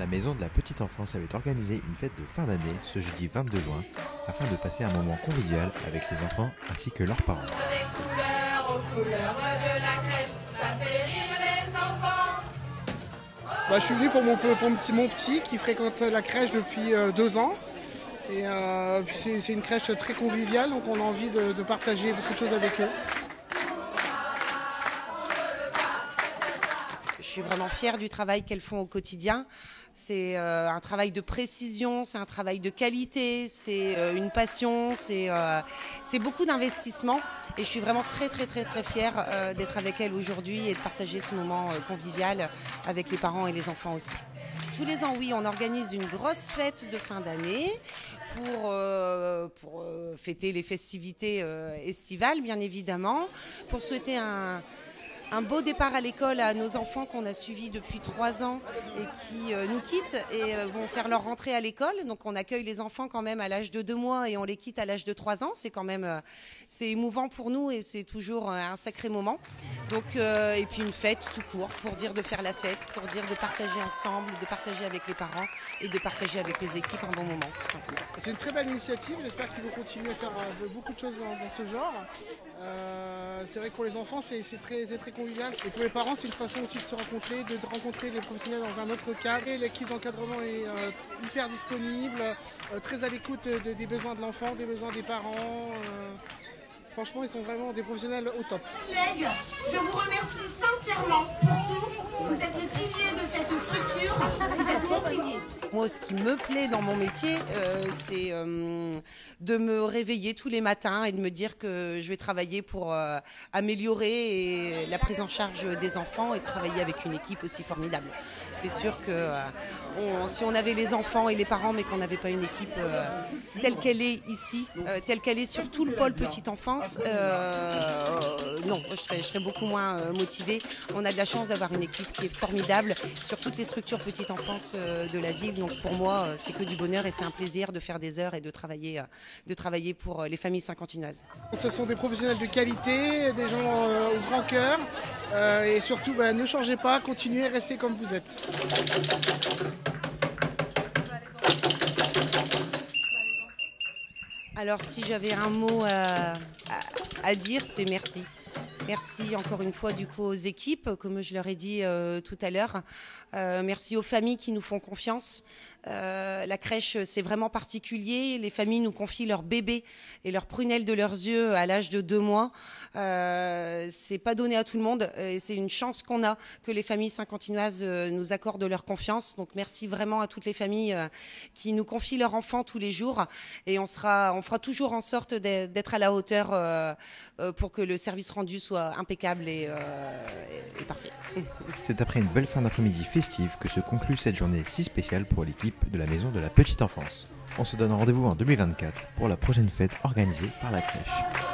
La maison de la petite enfance avait organisé une fête de fin d'année ce jeudi 22 juin afin de passer un moment convivial avec les enfants ainsi que leurs parents. Des couleurs aux couleurs de la crèche, ça fait rire les enfants. Je suis venu pour mon petit qui fréquente la crèche depuis 2 ans. Et c'est une crèche très conviviale, donc on a envie de partager beaucoup de choses avec eux. Je suis vraiment fière du travail qu'elles font au quotidien. C'est un travail de précision, c'est un travail de qualité, c'est une passion, c'est beaucoup d'investissement. Et je suis vraiment très fière d'être avec elles aujourd'hui et de partager ce moment convivial avec les parents et les enfants aussi. Tous les ans, oui, on organise une grosse fête de fin d'année pour fêter les festivités estivales, bien évidemment, pour souhaiter un beau départ à l'école à nos enfants qu'on a suivis depuis 3 ans et qui nous quittent et vont faire leur rentrée à l'école. Donc on accueille les enfants quand même à l'âge de 2 mois et on les quitte à l'âge de 3 ans. C'est quand même c'est émouvant pour nous et c'est toujours un sacré moment. Donc, et puis une fête tout court pour dire de faire la fête, pour dire de partager ensemble, de partager avec les parents et de partager avec les équipes un bon moment tout simplement. C'est une très belle initiative, j'espère qu'ils vont continuer à faire beaucoup de choses dans ce genre. C'est vrai que pour les enfants c'est très convivial et pour les parents c'est une façon aussi de se rencontrer, de rencontrer les professionnels dans un autre cadre. L'équipe d'encadrement est hyper disponible, très à l'écoute des besoins de l'enfant, des besoins des parents. Franchement, ils sont vraiment des professionnels au top. Collègues, je vous remercie sincèrement pour tout. Vous êtes les piliers de cette structure. Vous êtes mon pilier. Moi, ce qui me plaît dans mon métier, c'est de me réveiller tous les matins et de me dire que je vais travailler pour améliorer la prise en charge des enfants et de travailler avec une équipe aussi formidable. C'est sûr que si on avait les enfants et les parents, mais qu'on n'avait pas une équipe telle qu'elle est ici, telle qu'elle est sur tout le pôle petite enfance, non, je serais beaucoup moins motivée. On a de la chance d'avoir une équipe qui est formidable sur toutes les structures petite enfance de la ville. Donc pour moi, c'est que du bonheur et c'est un plaisir de faire des heures et de travailler pour les familles saint-quentinoises. Ce sont des professionnels de qualité, des gens au grand cœur et surtout ne changez pas, continuez, restez comme vous êtes. Alors si j'avais un mot à dire, c'est merci. Merci encore une fois du coup aux équipes, comme je leur ai dit tout à l'heure. Merci aux familles qui nous font confiance. La crèche, c'est vraiment particulier. Les familles nous confient leurs bébés et leurs prunelles de leurs yeux à l'âge de 2 mois. C'est pas donné à tout le monde et c'est une chance qu'on a que les familles saint-quentinoises nous accordent leur confiance. Donc merci vraiment à toutes les familles qui nous confient leurs enfants tous les jours et on fera toujours en sorte d'être à la hauteur pour que le service rendu soit impeccable et parfait. C'est après une belle fin d'après-midi festive que se conclut cette journée si spéciale pour l'équipe de la maison de la petite enfance. On se donne rendez-vous en 2024 pour la prochaine fête organisée par la crèche.